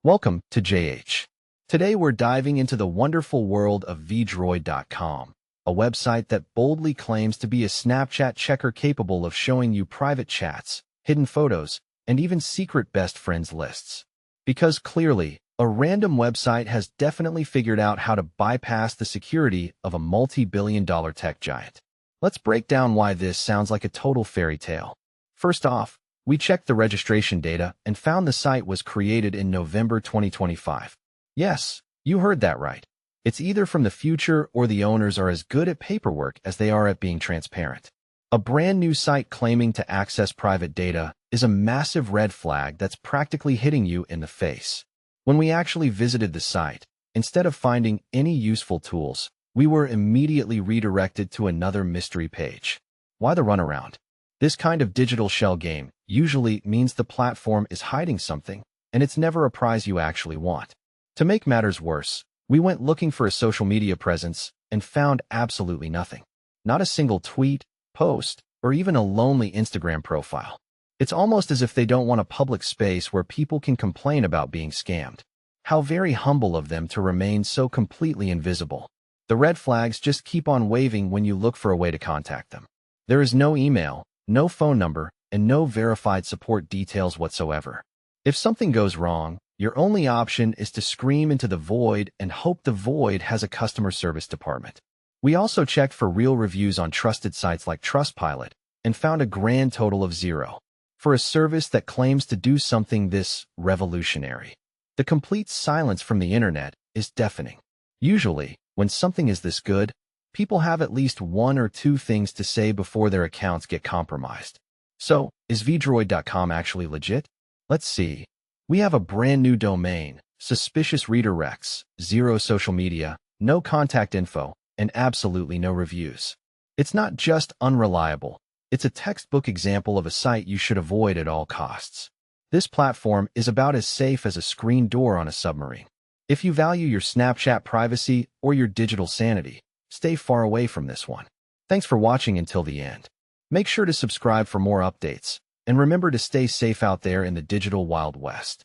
Welcome to JH. Today we're diving into the wonderful world of vdroid.com, a website that boldly claims to be a Snapchat checker capable of showing you private chats, hidden photos, and even secret best friends lists. Because clearly, a random website has definitely figured out how to bypass the security of a multi-billion-dollar tech giant. Let's break down why this sounds like a total fairy tale. First off, we checked the registration data and found the site was created in November 2025. Yes, you heard that right. It's either from the future or the owners are as good at paperwork as they are at being transparent. A brand new site claiming to access private data is a massive red flag that's practically hitting you in the face. When we actually visited the site, instead of finding any useful tools, we were immediately redirected to another mystery page. Why the runaround? This kind of digital shell game usually means the platform is hiding something, and it's never a prize you actually want. To make matters worse, we went looking for a social media presence and found absolutely nothing. Not a single tweet, post, or even a lonely Instagram profile. It's almost as if they don't want a public space where people can complain about being scammed. How very humble of them to remain so completely invisible. The red flags just keep on waving when you look for a way to contact them. There is no email, no phone number, and no verified support details whatsoever. If something goes wrong, your only option is to scream into the void and hope the void has a customer service department. We also checked for real reviews on trusted sites like Trustpilot and found a grand total of 0 for a service that claims to do something this revolutionary. The complete silence from the internet is deafening. Usually, when something is this good, people have at least one or two things to say before their accounts get compromised. So, is vdroid.com actually legit? Let's see. We have a brand new domain, suspicious redirects, 0 social media, no contact info, and absolutely no reviews. It's not just unreliable, it's a textbook example of a site you should avoid at all costs. This platform is about as safe as a screen door on a submarine. If you value your Snapchat privacy or your digital sanity, stay far away from this one. Thanks for watching until the end. Make sure to subscribe for more updates, and remember to stay safe out there in the digital Wild West.